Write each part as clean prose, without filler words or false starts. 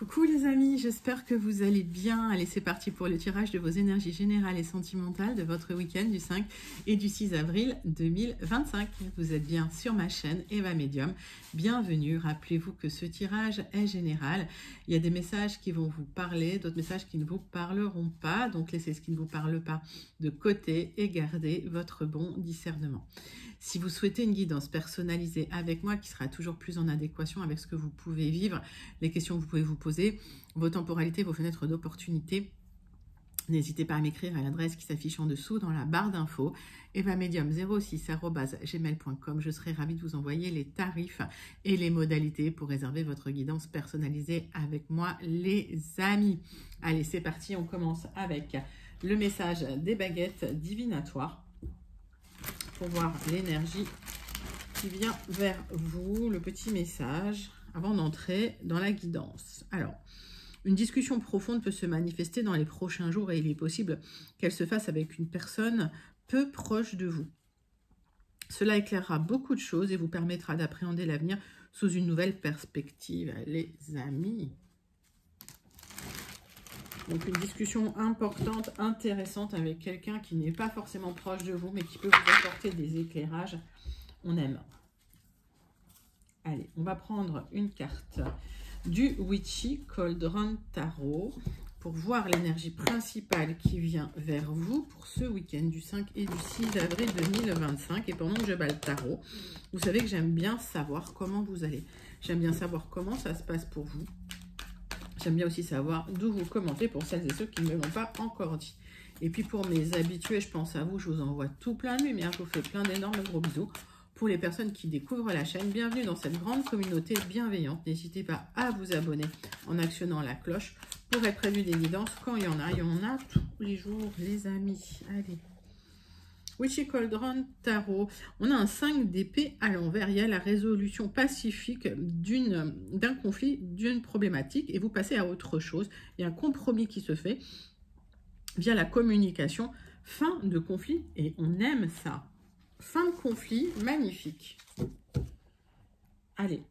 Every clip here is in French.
Coucou les amis, j'espère que vous allez bien. Allez, c'est parti pour le tirage de vos énergies générales et sentimentales de votre week-end du 5 et du 6 avril 2025. Vous êtes bien sur ma chaîne Eva Medium. Bienvenue. Rappelez-vous que ce tirage est général. Il y a des messages qui vont vous parler, d'autres messages qui ne vous parleront pas. Donc laissez ce qui ne vous parle pas de côté et gardez votre bon discernement. Si vous souhaitez une guidance personnalisée avec moi qui sera toujours plus en adéquation avec ce que vous pouvez vivre, les questions que vous pouvez vous poser, vos temporalités, vos fenêtres d'opportunité, n'hésitez pas à m'écrire à l'adresse qui s'affiche en dessous dans la barre d'infos, evamedium06@gmail.com. Je serai ravie de vous envoyer les tarifs et les modalités pour réserver votre guidance personnalisée avec moi, les amis. Allez, c'est parti, on commence avec le message des baguettes divinatoires pour voir l'énergie qui vient vers vous, le petit message avant d'entrer dans la guidance. Alors, une discussion profonde peut se manifester dans les prochains jours et il est possible qu'elle se fasse avec une personne peu proche de vous. Cela éclairera beaucoup de choses et vous permettra d'appréhender l'avenir sous une nouvelle perspective, les amis. Donc une discussion importante, intéressante avec quelqu'un qui n'est pas forcément proche de vous, mais qui peut vous apporter des éclairages. On aime. Allez, on va prendre une carte du Witchy Cauldron Tarot pour voir l'énergie principale qui vient vers vous pour ce week-end du 5 et du 6 avril 2025. Et pendant que je bats le tarot, vous savez que j'aime bien savoir comment vous allez. J'aime bien savoir comment ça se passe pour vous. J'aime bien aussi savoir d'où vous commentez pour celles et ceux qui ne me l'ont pas encore dit. Et puis pour mes habitués, je pense à vous, je vous envoie tout plein de lumière. Je vous fais plein d'énormes gros bisous. Pour les personnes qui découvrent la chaîne, bienvenue dans cette grande communauté bienveillante. N'hésitez pas à vous abonner en actionnant la cloche pour être prévu des guidances quand il y en a. Il y en a tous les jours, les amis. Allez. Witchy Cauldron Tarot. On a un 5 d'épée à l'envers. Il y a la résolution pacifique d'un conflit, d'une problématique et vous passez à autre chose. Il y a un compromis qui se fait via la communication. Fin de conflit et on aime ça. Fin de conflit, magnifique. Allez,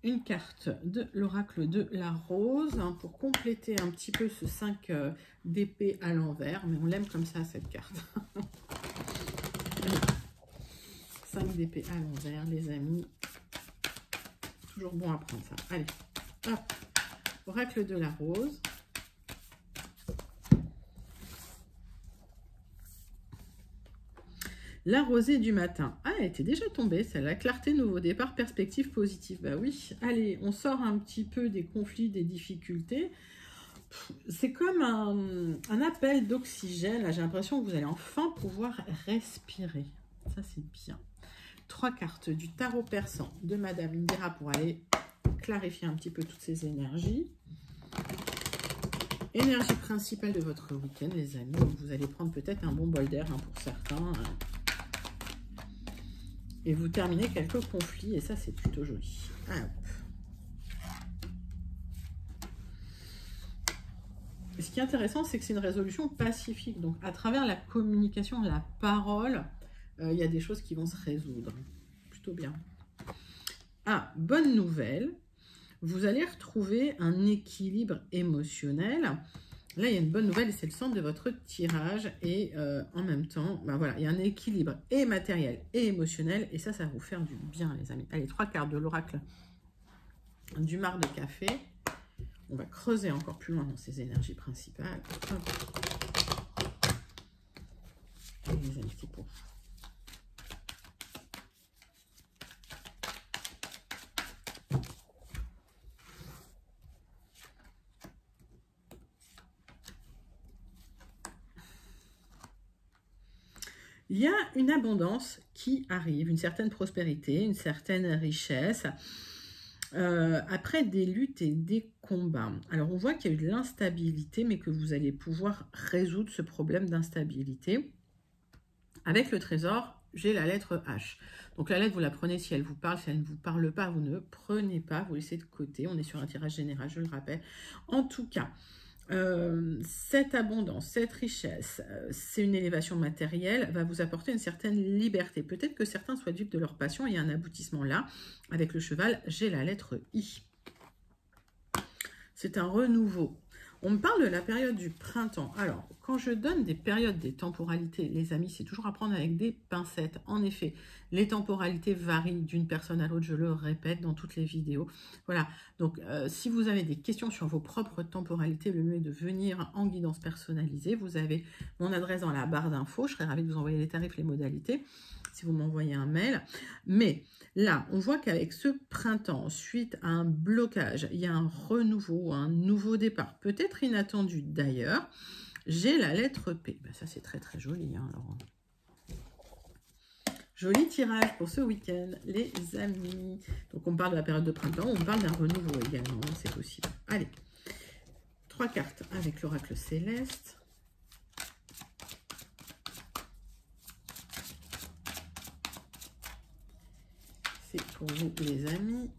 une carte de l'oracle de la rose pour compléter un petit peu ce 5 d'épée à l'envers. Mais on l'aime comme ça, cette carte. 5 d'épée à l'envers, les amis. Toujours bon à prendre ça. Allez, hop. Oracle de la rose. La rosée du matin. Ah, elle était déjà tombée, celle-là. Clarté, nouveau départ, perspective positive. Bah oui, allez, on sort un petit peu des conflits, des difficultés. C'est comme un appel d'oxygène. Là, j'ai l'impression que vous allez enfin pouvoir respirer. Ça, c'est bien. 3 cartes du tarot persan de Madame Indira pour aller clarifier un petit peu toutes ces énergies. Énergie principale de votre week-end, les amis. Vous allez prendre peut-être un bon bol d'air pour certains. Et vous terminez quelques conflits. Et ça, c'est plutôt joli. Hop. Et ce qui est intéressant, c'est que c'est une résolution pacifique. Donc, à travers la communication, la parole, il y a des choses qui vont se résoudre. Plutôt bien. Ah, bonne nouvelle. Vous allez retrouver un équilibre émotionnel. Là, il y a une bonne nouvelle et c'est le centre de votre tirage. Et en même temps, ben voilà, il y a un équilibre et matériel et émotionnel. Et ça va vous faire du bien, les amis. Allez, 3 cartes de l'oracle du marc de café. On va creuser encore plus loin dans ces énergies principales. Et les amis, c'est pour vous. Il y a une abondance qui arrive, une certaine prospérité, une certaine richesse, après des luttes et des combats. Alors, on voit qu'il y a eu de l'instabilité, mais que vous allez pouvoir résoudre ce problème d'instabilité. Avec le trésor, j'ai la lettre H. Donc, la lettre, vous la prenez si elle vous parle. Si elle ne vous parle pas, vous ne prenez pas, vous laissez de côté. On est sur un tirage général, je le rappelle. En tout cas, cette abondance, cette richesse, c'est une élévation matérielle, va vous apporter une certaine liberté. Peut-être que certains souhaitent vivre de leur passion. Il y a un aboutissement là. Avec le cheval, j'ai la lettre I. c'est un renouveau. On me parle de la période du printemps. Alors, quand je donne des périodes, des temporalités, les amis, c'est toujours à prendre avec des pincettes. En effet, les temporalités varient d'une personne à l'autre, je le répète dans toutes les vidéos. Voilà, donc si vous avez des questions sur vos propres temporalités, le mieux est de venir en guidance personnalisée. Vous avez mon adresse dans la barre d'infos, je serai ravie de vous envoyer les tarifs, les modalités, si vous m'envoyez un mail. Mais là, on voit qu'avec ce printemps, suite à un blocage, il y a un renouveau, un nouveau départ, peut-être inattendu d'ailleurs. J'ai la lettre P. Ben, ça, c'est très, très joli. Hein, alors. Joli tirage pour ce week-end, les amis. Donc, on parle de la période de printemps, on parle d'un renouveau également, c'est possible. Allez, 3 cartes avec l'oracle céleste. C'est pour vous, les amis.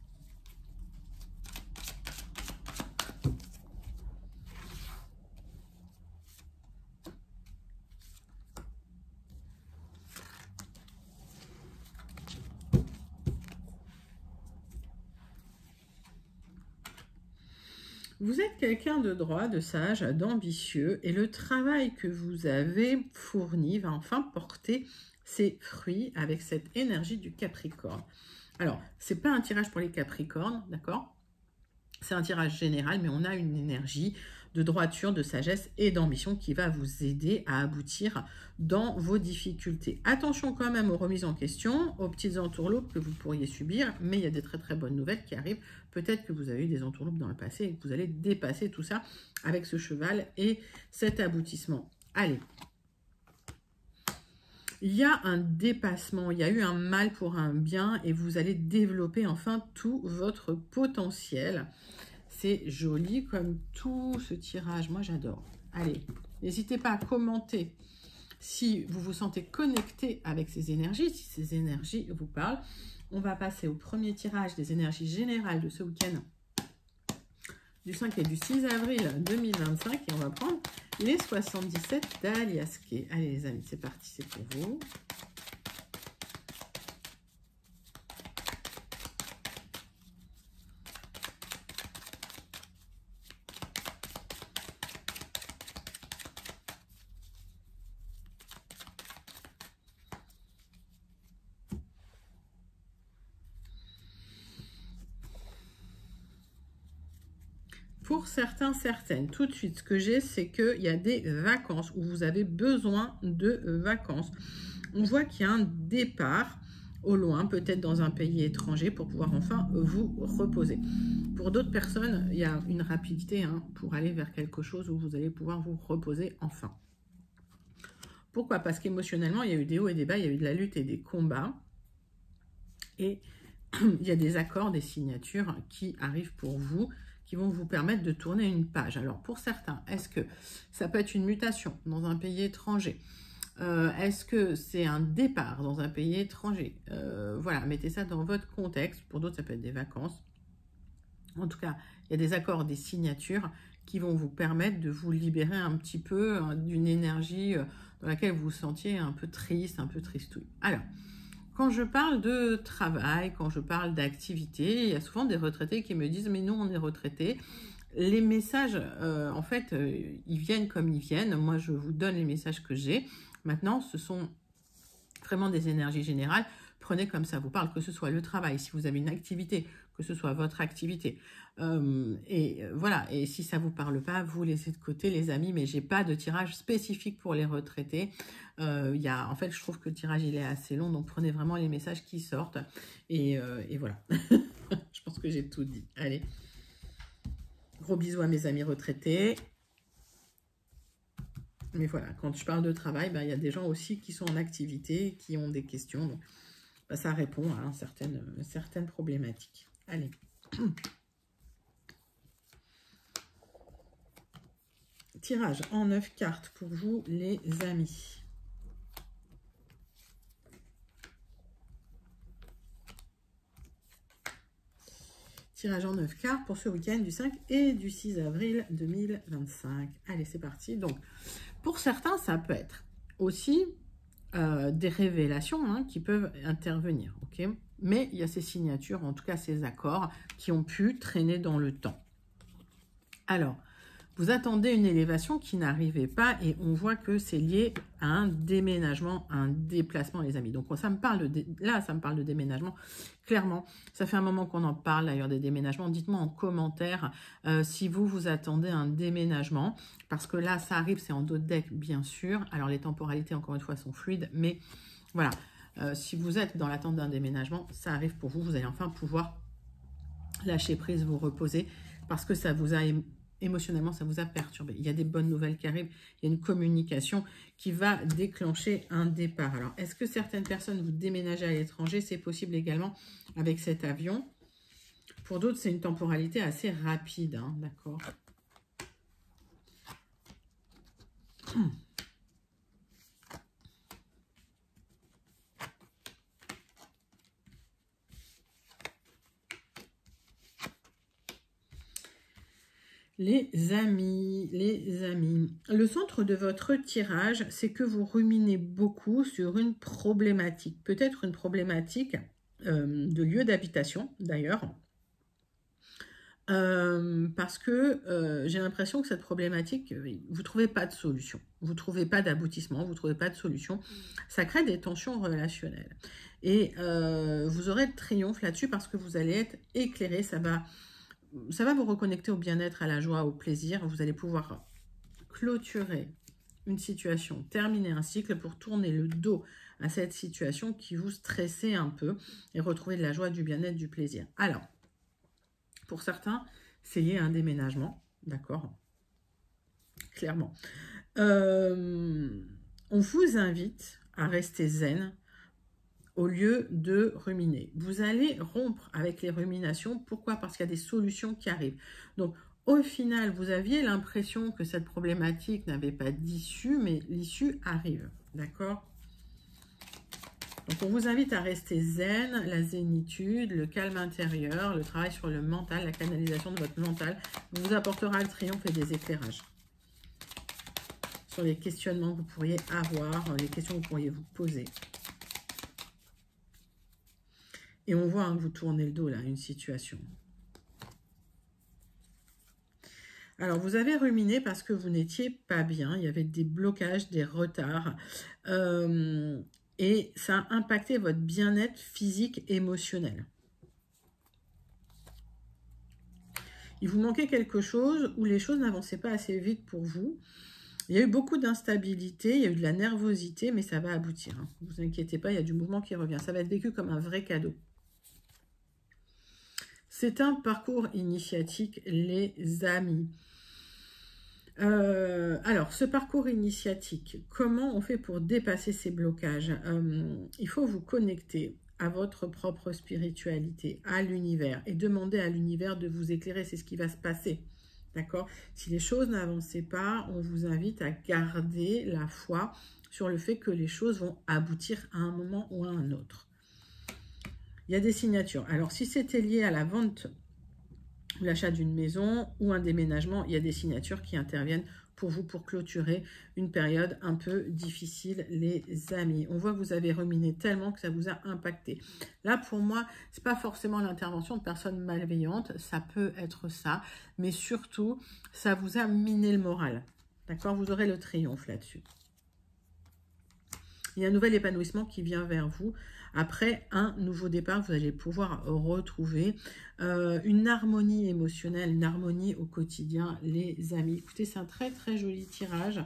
Vous êtes quelqu'un de droit, de sage, d'ambitieux et le travail que vous avez fourni va enfin porter ses fruits avec cette énergie du Capricorne. Alors, ce n'est pas un tirage pour les Capricornes, d'accord? C'est un tirage général, mais on a une énergie de droiture, de sagesse et d'ambition qui va vous aider à aboutir dans vos difficultés. Attention quand même aux remises en question, aux petites entourloupes que vous pourriez subir, mais il y a des très très bonnes nouvelles qui arrivent. Peut-être que vous avez eu des entourloupes dans le passé et que vous allez dépasser tout ça avec ce cheval et cet aboutissement. Allez. Il y a un dépassement, il y a eu un mal pour un bien et vous allez développer enfin tout votre potentiel. C'est joli comme tout ce tirage, moi j'adore. Allez, n'hésitez pas à commenter si vous vous sentez connecté avec ces énergies, si ces énergies vous parlent. On va passer au premier tirage des énergies générales de ce week-end du 5 et du 6 avril 2025 et on va prendre les 77 d'Aliasqué. Allez les amis, c'est parti, c'est pour vous. Pour certains, certaines, tout de suite, ce que j'ai, c'est qu'il y a des vacances où vous avez besoin de vacances. On voit qu'il y a un départ au loin, peut-être dans un pays étranger, pour pouvoir enfin vous reposer. Pour d'autres personnes, il y a une rapidité pour aller vers quelque chose où vous allez pouvoir vous reposer enfin. Pourquoi? Parce qu'émotionnellement, il y a eu des hauts et des bas, il y a eu de la lutte et des combats. Et il y a des accords, des signatures qui arrivent pour vous, qui vont vous permettre de tourner une page. Alors pour certains, est-ce que ça peut être une mutation dans un pays étranger? Est-ce que c'est un départ dans un pays étranger? Voilà, mettez ça dans votre contexte. Pour d'autres, ça peut être des vacances. En tout cas, il y a des accords, des signatures qui vont vous permettre de vous libérer un petit peu d'une énergie dans laquelle vous vous sentiez un peu triste, un peu tristouille. Alors, quand je parle de travail, quand je parle d'activité, il y a souvent des retraités qui me disent « mais nous, on est retraités ». Les messages, en fait, ils viennent comme ils viennent. Moi, je vous donne les messages que j'ai. Maintenant, ce sont vraiment des énergies générales. Prenez comme ça vous parle, que ce soit le travail, si vous avez une activité, que ce soit votre activité. Voilà, et si ça ne vous parle pas, vous laissez de côté les amis, mais je n'ai pas de tirage spécifique pour les retraités. En fait, je trouve que le tirage, il est assez long, donc prenez vraiment les messages qui sortent. Et voilà, je pense que j'ai tout dit. Allez, gros bisous à mes amis retraités. Mais voilà, quand je parle de travail, il y a des gens aussi qui sont en activité, qui ont des questions. Donc, ça répond à certaines problématiques. Allez. Tirage en 9 cartes pour vous, les amis. Tirage en 9 cartes pour ce week-end du 5 et du 6 avril 2025. Allez, c'est parti. Donc, pour certains, ça peut être aussi des révélations qui peuvent intervenir, ok? Mais il y a ces signatures, en tout cas ces accords, qui ont pu traîner dans le temps. Alors, vous attendez une élévation qui n'arrivait pas et on voit que c'est lié à un déménagement, un déplacement, les amis. Donc, ça me parle là, ça me parle de déménagement. Clairement, ça fait un moment qu'on en parle d'ailleurs des déménagements. Dites-moi en commentaire si vous attendez un déménagement. Parce que là, ça arrive, c'est en dos de deck, bien sûr. Alors, les temporalités, encore une fois, sont fluides. Mais voilà, si vous êtes dans l'attente d'un déménagement, ça arrive pour vous. Vous allez enfin pouvoir lâcher prise, vous reposer. Parce que ça vous a... émotionnellement, ça vous a perturbé. Il y a des bonnes nouvelles qui arrivent. Il y a une communication qui va déclencher un départ. Alors, est-ce que certaines personnes vous déménagez à l'étranger? C'est possible également avec cet avion. Pour d'autres, c'est une temporalité assez rapide. Hein, d'accord. Les amis, le centre de votre tirage, c'est que vous ruminez beaucoup sur une problématique. Peut-être une problématique de lieu d'habitation, d'ailleurs. Parce que j'ai l'impression que cette problématique, vous ne trouvez pas de solution. Vous ne trouvez pas d'aboutissement, vous ne trouvez pas de solution. Ça crée des tensions relationnelles. Et vous aurez le triomphe là-dessus parce que vous allez être éclairé, ça va vous reconnecter au bien-être, à la joie, au plaisir. Vous allez pouvoir clôturer une situation, terminer un cycle pour tourner le dos à cette situation qui vous stressait un peu et retrouver de la joie, du bien-être, du plaisir. Alors, pour certains, c'est lié à un déménagement, d'accord? Clairement. On vous invite à rester zen au lieu de ruminer. Vous allez rompre avec les ruminations. Pourquoi? Parce qu'il y a des solutions qui arrivent. Donc, au final, vous aviez l'impression que cette problématique n'avait pas d'issue, mais l'issue arrive. D'accord? Donc, on vous invite à rester zen, la zénitude, le calme intérieur, le travail sur le mental, la canalisation de votre mental vous apportera le triomphe et des éclairages sur les questionnements que vous pourriez avoir, les questions que vous pourriez vous poser. Et on voit que vous tournez le dos là, à une situation. Alors, vous avez ruminé parce que vous n'étiez pas bien. Il y avait des blocages, des retards. Et ça a impacté votre bien-être physique, émotionnel. Il vous manquait quelque chose ou les choses n'avançaient pas assez vite pour vous. Il y a eu beaucoup d'instabilité, il y a eu de la nervosité, mais ça va aboutir. Hein. Ne vous inquiétez pas, il y a du mouvement qui revient. Ça va être vécu comme un vrai cadeau. C'est un parcours initiatique, les amis. Alors, ce parcours initiatique, comment on fait pour dépasser ces blocages? Il faut vous connecter à votre propre spiritualité, à l'univers, et demander à l'univers de vous éclairer. C'est ce qui va se passer. D'accord? Si les choses n'avançaient pas, on vous invite à garder la foi sur le fait que les choses vont aboutir à un moment ou à un autre. Il y a des signatures. Alors, si c'était lié à la vente ou l'achat d'une maison ou un déménagement, il y a des signatures qui interviennent pour vous, pour clôturer une période un peu difficile, les amis. On voit que vous avez ruminé tellement que ça vous a impacté. Là, pour moi, ce n'est pas forcément l'intervention de personnes malveillantes, ça peut être ça, mais surtout, ça vous a miné le moral. D'accord? Vous aurez le triomphe là-dessus. Il y a un nouvel épanouissement qui vient vers vous. Après un nouveau départ, vous allez pouvoir retrouver une harmonie émotionnelle, une harmonie au quotidien, les amis. Écoutez, c'est un très très joli tirage.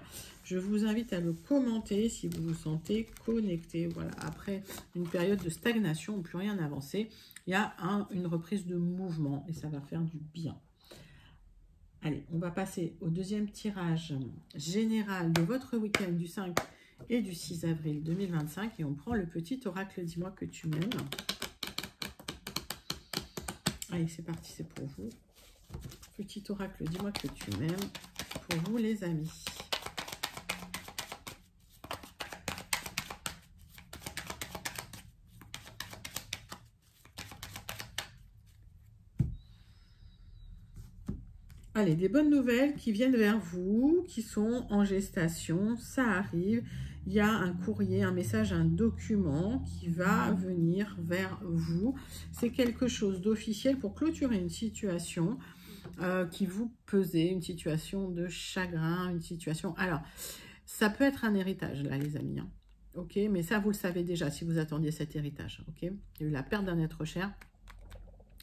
Je vous invite à le commenter si vous vous sentez connecté. Voilà, après une période de stagnation où plus rien n'avançait, il y a une reprise de mouvement et ça va faire du bien. Allez, on va passer au deuxième tirage général de votre week-end du 5 et du 6 avril 2025. Et on prend le petit oracle, dis-moi que tu m'aimes. Allez, c'est parti, c'est pour vous. Petit oracle, dis-moi que tu m'aimes. Pour vous, les amis. Allez, des bonnes nouvelles qui viennent vers vous, qui sont en gestation, ça arrive. Il y a un courrier, un message, un document qui va venir vers vous. C'est quelque chose d'officiel pour clôturer une situation. qui vous pesait, une situation de chagrin, une situation... Alors, ça peut être un héritage, là, les amis. Hein. Ok, mais ça, vous le savez déjà, si vous attendiez cet héritage. Ok, il y a eu la perte d'un être cher.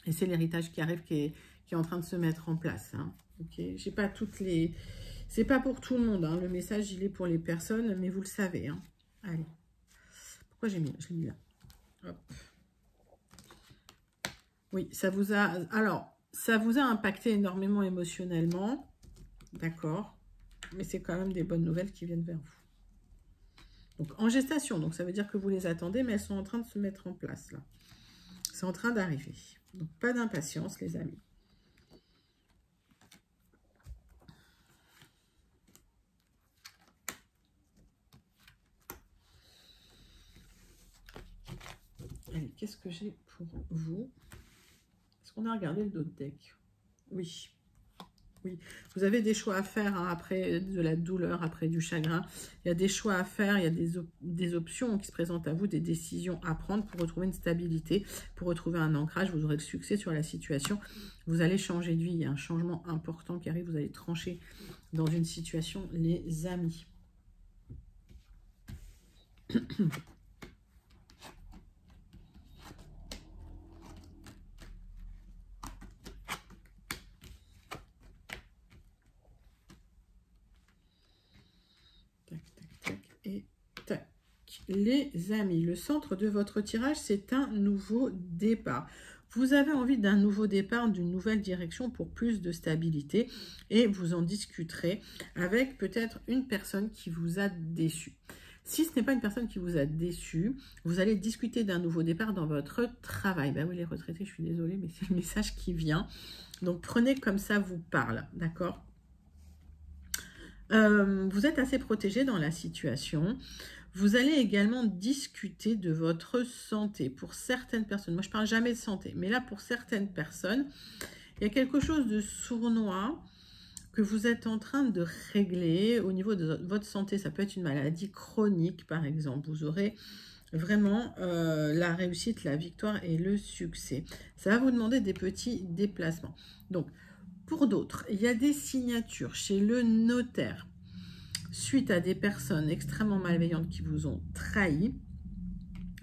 Et c'est l'héritage qui arrive, qui est en train de se mettre en place. Hein. Ok, j'ai pas toutes les... C'est pas pour tout le monde. Hein. Le message, il est pour les personnes, mais vous le savez. Hein. Allez. Pourquoi je l'ai mis là? Hop. Oui, ça vous a... Alors, ça vous a impacté énormément émotionnellement. D'accord. Mais c'est quand même des bonnes nouvelles qui viennent vers vous. Donc, en gestation. Donc, ça veut dire que vous les attendez, mais elles sont en train de se mettre en place, là. C'est en train d'arriver. Donc, pas d'impatience, les amis. Allez, qu'est-ce que j'ai pour vous? Est-ce qu'on a regardé le dos de deck? Oui. Oui. Vous avez des choix à faire hein, après de la douleur, après du chagrin. Il y a des choix à faire, il y a des options qui se présentent à vous, des décisions à prendre pour retrouver une stabilité, pour retrouver un ancrage. Vous aurez le succès sur la situation. Vous allez changer de vie. Il y a un changement important qui arrive. Vous allez trancher dans une situation, les amis. Les amis, le centre de votre tirage, c'est un nouveau départ. Vous avez envie d'un nouveau départ, d'une nouvelle direction pour plus de stabilité et vous en discuterez avec peut-être une personne qui vous a déçu. Si ce n'est pas une personne qui vous a déçu, vous allez discuter d'un nouveau départ dans votre travail. Ben oui, les retraités, je suis désolée, mais c'est le message qui vient. Donc, prenez comme ça vous parle, d'accord ? Vous êtes assez protégé dans la situation. Vous allez également discuter de votre santé. Pour certaines personnes, moi je ne parle jamais de santé, mais là pour certaines personnes, il y a quelque chose de sournois que vous êtes en train de régler au niveau de votre santé. Ça peut être une maladie chronique par exemple. Vous aurez vraiment la réussite, la victoire et le succès. Ça va vous demander des petits déplacements. Donc, pour d'autres, il y a des signatures chez le notaire suite à des personnes extrêmement malveillantes qui vous ont trahi.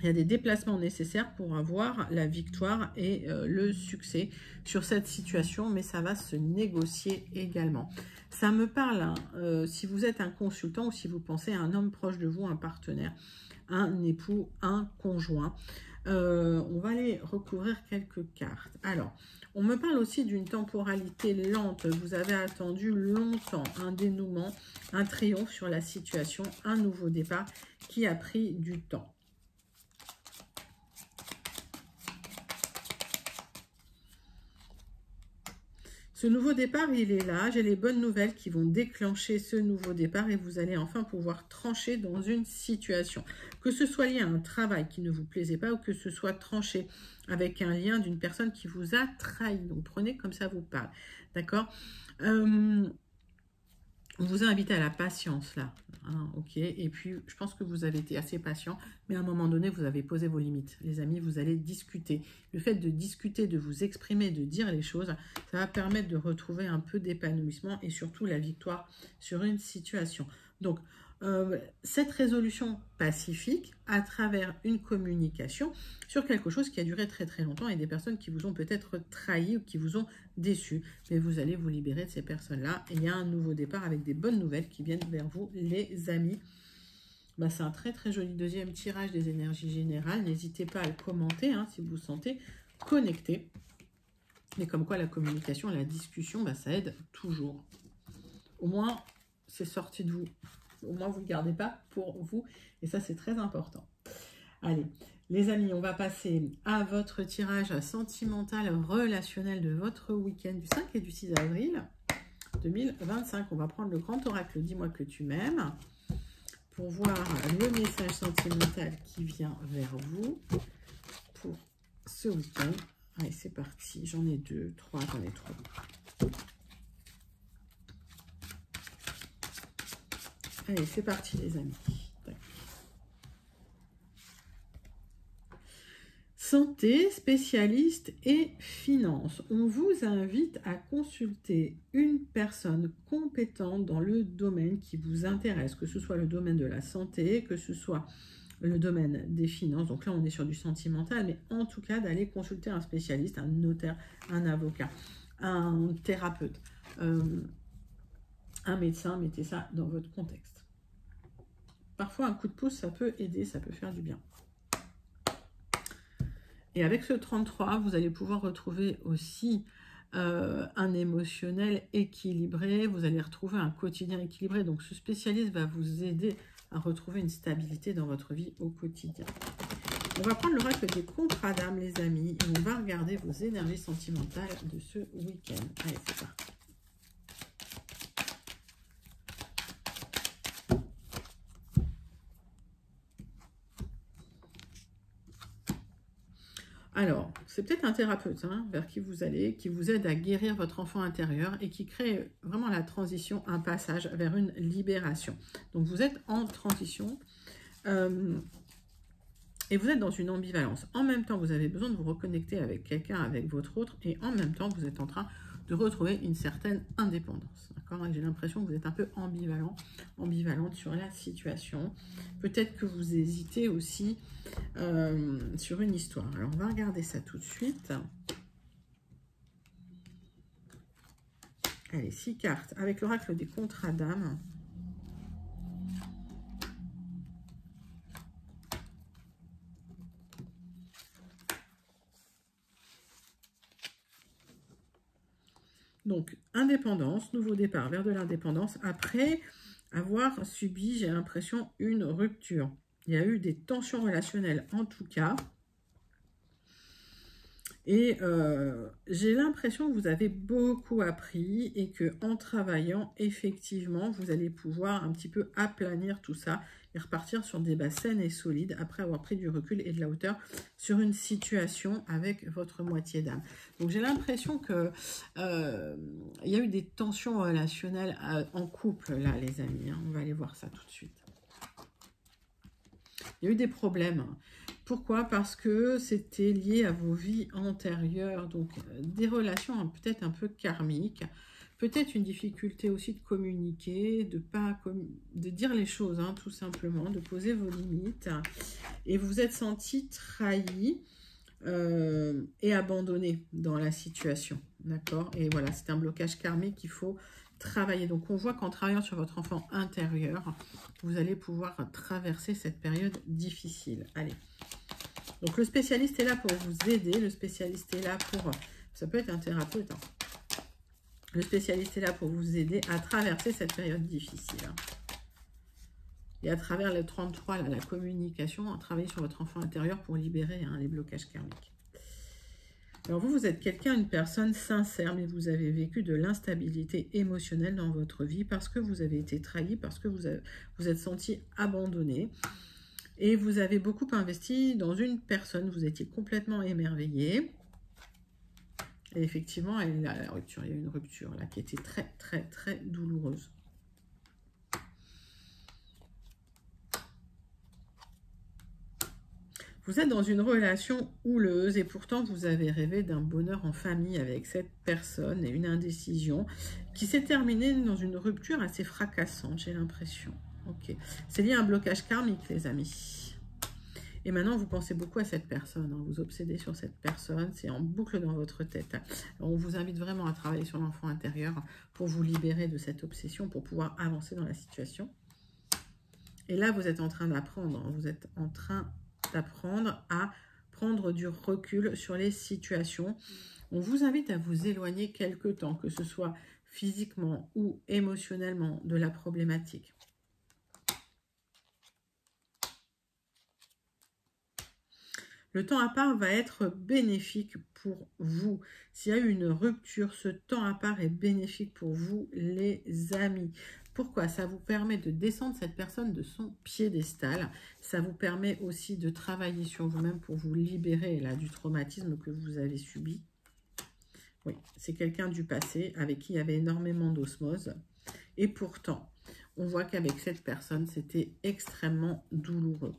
Il y a des déplacements nécessaires pour avoir la victoire et le succès sur cette situation, mais ça va se négocier également. Ça me parle, hein, si vous êtes un consultant ou si vous pensez à un homme proche de vous, un partenaire, un époux, un conjoint. On va aller recouvrir quelques cartes. Alors, on me parle aussi d'une temporalité lente. Vous avez attendu longtemps un dénouement, un triomphe sur la situation, un nouveau départ qui a pris du temps. Ce nouveau départ, il est là. J'ai les bonnes nouvelles qui vont déclencher ce nouveau départ et vous allez enfin pouvoir trancher dans une situation. Que ce soit lié à un travail qui ne vous plaisait pas ou que ce soit tranché avec un lien d'une personne qui vous a trahi. Donc, prenez comme ça vous parle. D'accord ? On vous a invité à la patience là, hein, ok. Et puis, je pense que vous avez été assez patient, mais à un moment donné, vous avez posé vos limites. Les amis, vous allez discuter. Le fait de discuter, de vous exprimer, de dire les choses, ça va permettre de retrouver un peu d'épanouissement et surtout la victoire sur une situation. Donc, cette résolution pacifique à travers une communication sur quelque chose qui a duré très très longtemps et des personnes qui vous ont peut-être trahi ou qui vous ont déçu, mais vous allez vous libérer de ces personnes-là et il y a un nouveau départ avec des bonnes nouvelles qui viennent vers vous, les amis. Bah, c'est un très très joli deuxième tirage des énergies générales. N'hésitez pas à le commenter hein, si vous vous sentez connecté. Mais comme quoi la communication, la discussion, bah, ça aide toujours. Au moins, c'est sorti de vous. Au moins, vous ne le gardez pas pour vous. Et ça, c'est très important. Allez, les amis, on va passer à votre tirage sentimental relationnel de votre week-end du 5 et du 6 avril 2025. On va prendre le grand oracle « Dis-moi que tu m'aimes » pour voir le message sentimental qui vient vers vous pour ce week-end. Allez, c'est parti. J'en ai 2, 3, j'en ai 3. Allez, c'est parti les amis. santé, spécialiste et finance. On vous invite à consulter une personne compétente dans le domaine qui vous intéresse, que ce soit le domaine de la santé, que ce soit le domaine des finances. Donc là, on est sur du sentimental, mais en tout cas, d'aller consulter un spécialiste, un notaire, un avocat, un thérapeute, un médecin. Mettez ça dans votre contexte. Parfois, un coup de pouce, ça peut aider, ça peut faire du bien. Et avec ce 33, vous allez pouvoir retrouver aussi un émotionnel équilibré. Vous allez retrouver un quotidien équilibré. Donc, ce spécialiste va vous aider à retrouver une stabilité dans votre vie au quotidien. On va prendre l'oracle des contrats d'âme, les amis, et on va regarder vos énergies sentimentales de ce week-end. Allez, c'est parti. Alors, c'est peut-être un thérapeute vers qui vous allez, qui vous aide à guérir votre enfant intérieur et qui crée vraiment la transition, un passage vers une libération. Donc, vous êtes en transition et vous êtes dans une ambivalence. En même temps, vous avez besoin de vous reconnecter avec quelqu'un, avec votre autre, et en même temps, vous êtes en train de retrouver une certaine indépendance. J'ai l'impression que vous êtes un peu ambivalente sur la situation. Peut-être que vous hésitez aussi sur une histoire. Alors, on va regarder ça tout de suite. Allez, 6 cartes avec l'oracle des contrats d'âme. Donc, indépendance, nouveau départ vers de l'indépendance, après avoir subi, j'ai l'impression, une rupture. Il y a eu des tensions relationnelles en tout cas. Et j'ai l'impression que vous avez beaucoup appris et qu'en travaillant, effectivement, vous allez pouvoir un petit peu aplanir tout ça et repartir sur des bases saines et solides après avoir pris du recul et de la hauteur sur une situation avec votre moitié d'âme. Donc j'ai l'impression que il y a eu des tensions relationnelles en couple là, les amis. On va aller voir ça tout de suite. Il y a eu des problèmes. Pourquoi? Parce que c'était lié à vos vies antérieures, donc des relations peut-être un peu karmiques, peut-être une difficulté aussi de communiquer, de dire les choses, tout simplement, de poser vos limites. Et vous vous êtes senti trahi et abandonné dans la situation, d'accord? Et voilà, c'est un blocage karmique qu'il faut travailler. Donc, on voit qu'en travaillant sur votre enfant intérieur, vous allez pouvoir traverser cette période difficile. Allez. Donc, le spécialiste est là pour vous aider. Le spécialiste est là pour... Ça peut être un thérapeute. Le spécialiste est là pour vous aider à traverser cette période difficile. Et à travers le 33, là, la communication, à travailler sur votre enfant intérieur pour libérer les blocages karmiques. Alors vous êtes quelqu'un, une personne sincère, mais vous avez vécu de l'instabilité émotionnelle dans votre vie parce que vous avez été trahi, parce que vous êtes senti abandonné. Et vous avez beaucoup investi dans une personne, vous étiez complètement émerveillé. Et effectivement, il y a une rupture là qui était très, très, très douloureuse. Vous êtes dans une relation houleuse et pourtant vous avez rêvé d'un bonheur en famille avec cette personne et une indécision qui s'est terminée dans une rupture assez fracassante, j'ai l'impression. Ok, c'est lié à un blocage karmique, les amis. Et maintenant, vous pensez beaucoup à cette personne, vous obsédez sur cette personne, c'est en boucle dans votre tête. On vous invite vraiment à travailler sur l'enfant intérieur pour vous libérer de cette obsession, pour pouvoir avancer dans la situation. Et là, vous êtes en train d'apprendre, vous êtes en train d'apprendre à prendre du recul sur les situations. On vous invite à vous éloigner quelque temps, que ce soit physiquement ou émotionnellement, de la problématique. Le temps à part va être bénéfique pour vous. S'il y a eu une rupture, ce temps à part est bénéfique pour vous, les amis. Pourquoi? Ça vous permet de descendre cette personne de son piédestal. Ça vous permet aussi de travailler sur vous-même pour vous libérer là, du traumatisme que vous avez subi. Oui, c'est quelqu'un du passé avec qui il y avait énormément d'osmose. Et pourtant, on voit qu'avec cette personne, c'était extrêmement douloureux.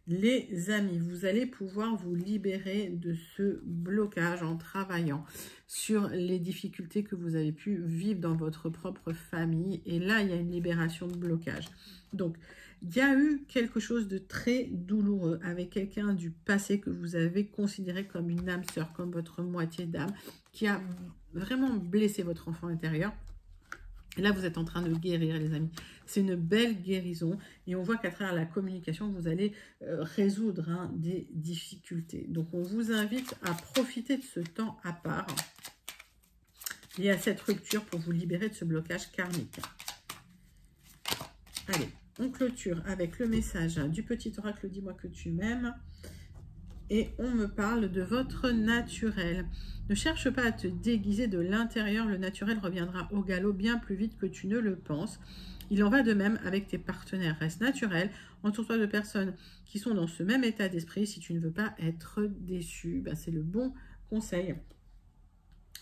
Les amis, vous allez pouvoir vous libérer de ce blocage en travaillant sur les difficultés que vous avez pu vivre dans votre propre famille. Et là, il y a une libération de blocage. Donc, il y a eu quelque chose de très douloureux avec quelqu'un du passé que vous avez considéré comme une âme sœur, comme votre moitié d'âme, qui a vraiment blessé votre enfant intérieur. Et là, vous êtes en train de guérir, les amis. C'est une belle guérison. Et on voit qu'à travers la communication, vous allez résoudre des difficultés. Donc, on vous invite à profiter de ce temps à part et à cette rupture pour vous libérer de ce blocage karmique. Allez, on clôture avec le message du petit oracle « Dis-moi que tu m'aimes ». Et on me parle de votre naturel. Ne cherche pas à te déguiser de l'intérieur. Le naturel reviendra au galop bien plus vite que tu ne le penses. Il en va de même avec tes partenaires. Reste naturel. Entoure-toi de personnes qui sont dans ce même état d'esprit. Si tu ne veux pas être déçu, ben c'est le bon conseil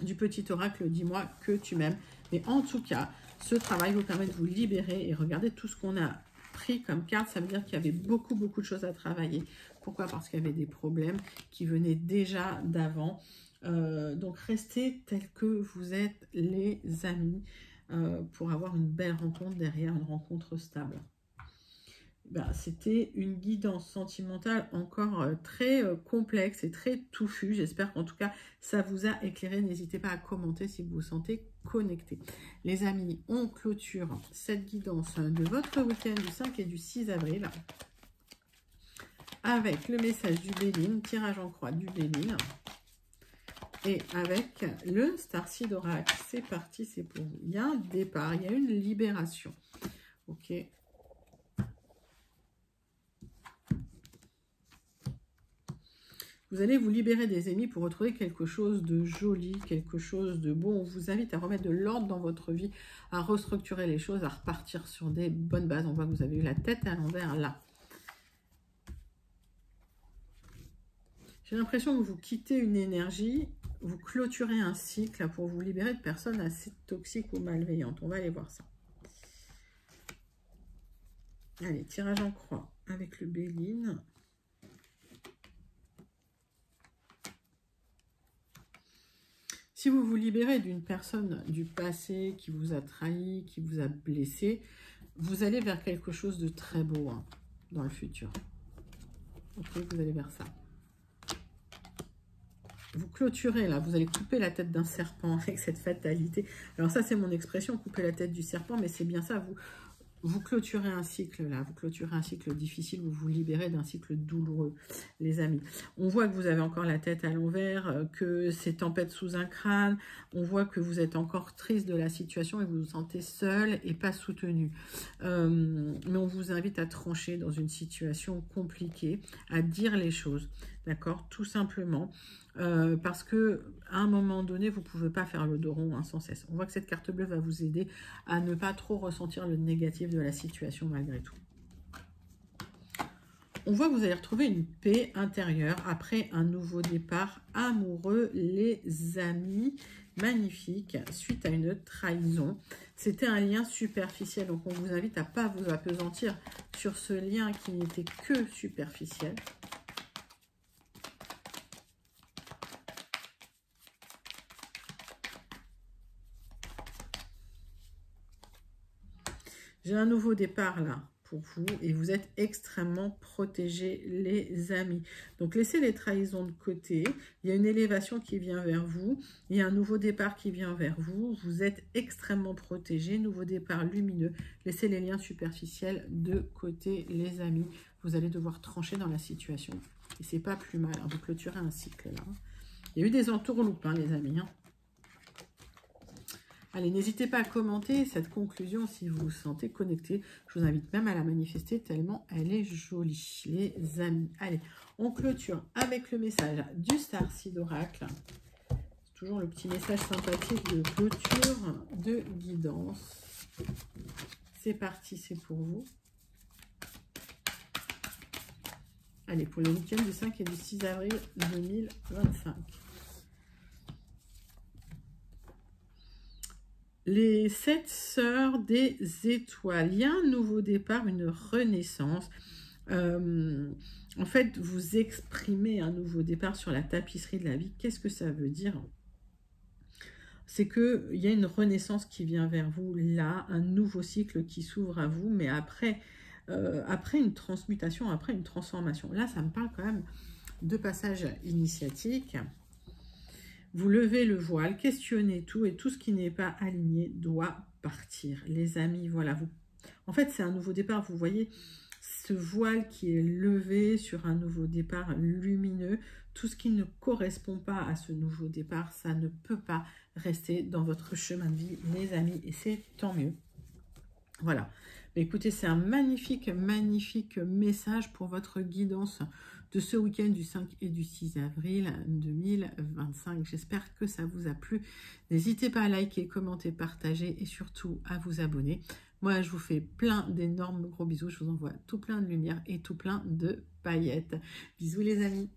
du petit oracle. Dis-moi que tu m'aimes. Mais en tout cas, ce travail vous permet de vous libérer. Et regardez tout ce qu'on a pris comme carte. Ça veut dire qu'il y avait beaucoup de choses à travailler. Pourquoi? Parce qu'il y avait des problèmes qui venaient déjà d'avant. Donc, restez tels que vous êtes, les amis, pour avoir une belle rencontre derrière, une rencontre stable. Ben, c'était une guidance sentimentale encore très complexe et très touffue. J'espère qu'en tout cas, ça vous a éclairé. N'hésitez pas à commenter si vous vous sentez connecté. Les amis, on clôture cette guidance de votre week-end du 5 et du 6 avril. Avec le message du Béline, tirage en croix du Béline. Et avec le Starseed Oracle. C'est parti, c'est pour vous. Il y a un départ, il y a une libération. Ok. Vous allez vous libérer des ennemis pour retrouver quelque chose de joli, quelque chose de beau. On vous invite à remettre de l'ordre dans votre vie, à restructurer les choses, à repartir sur des bonnes bases. On voit que vous avez eu la tête à l'envers là. J'ai l'impression que vous quittez une énergie, vous clôturez un cycle pour vous libérer de personnes assez toxiques ou malveillantes. On va aller voir ça. Allez, tirage en croix avec le Béline. Si vous vous libérez d'une personne du passé qui vous a trahi, qui vous a blessé, vous allez vers quelque chose de très beau dans le futur. Ok, vous allez vers ça. Vous clôturez là, vous allez couper la tête d'un serpent avec cette fatalité. Alors ça c'est mon expression, couper la tête du serpent, mais c'est bien ça, vous clôturez un cycle là, vous clôturez un cycle difficile, vous vous libérez d'un cycle douloureux, les amis. On voit que vous avez encore la tête à l'envers, que c'est tempête sous un crâne, on voit que vous êtes encore triste de la situation et vous vous sentez seul et pas soutenu. Mais on vous invite à trancher dans une situation compliquée, à dire les choses, d'accord, tout simplement. Parce que à un moment donné, vous ne pouvez pas faire le dos rond sans cesse. On voit que cette carte bleue va vous aider à ne pas trop ressentir le négatif de la situation malgré tout. On voit que vous allez retrouver une paix intérieure après un nouveau départ amoureux, les amis. Magnifique, suite à une trahison. C'était un lien superficiel, donc on vous invite à ne pas vous appesantir sur ce lien qui n'était que superficiel. J'ai un nouveau départ là pour vous et vous êtes extrêmement protégés, les amis. Donc laissez les trahisons de côté. Il y a une élévation qui vient vers vous. Il y a un nouveau départ qui vient vers vous. Vous êtes extrêmement protégés. Nouveau départ lumineux. Laissez les liens superficiels de côté, les amis. Vous allez devoir trancher dans la situation. Et c'est pas plus mal. Vous clôturez un cycle là. Il y a eu des entourloupes, les amis. Allez, n'hésitez pas à commenter cette conclusion si vous vous sentez connecté. Je vous invite même à la manifester tellement elle est jolie, les amis. Allez, on clôture avec le message du Starseed Oracle. C'est toujours le petit message sympathique de clôture, de guidance. C'est parti, c'est pour vous. Allez, pour le week-end du 5 et du 6 avril 2025. Les 7 sœurs des étoiles. Il y a un nouveau départ, une renaissance. En fait, vous exprimez un nouveau départ sur la tapisserie de la vie. Qu'est-ce que ça veut dire? C'est qu'il y a une renaissance qui vient vers vous, là, un nouveau cycle qui s'ouvre à vous, mais après une transmutation, après une transformation. Là, ça me parle quand même de passage initiatique. Vous levez le voile, questionnez tout, et tout ce qui n'est pas aligné doit partir. Les amis, voilà, vous. En fait, c'est un nouveau départ, vous voyez ce voile qui est levé sur un nouveau départ lumineux. Tout ce qui ne correspond pas à ce nouveau départ, ça ne peut pas rester dans votre chemin de vie, les amis, et c'est tant mieux. Voilà. Mais écoutez, c'est un magnifique, magnifique message pour votre guidance de ce week-end du 5 et du 6 avril 2025. J'espère que ça vous a plu. N'hésitez pas à liker, commenter, partager et surtout à vous abonner. Moi, je vous fais plein d'énormes gros bisous. Je vous envoie tout plein de lumière et tout plein de paillettes. Bisous les amis.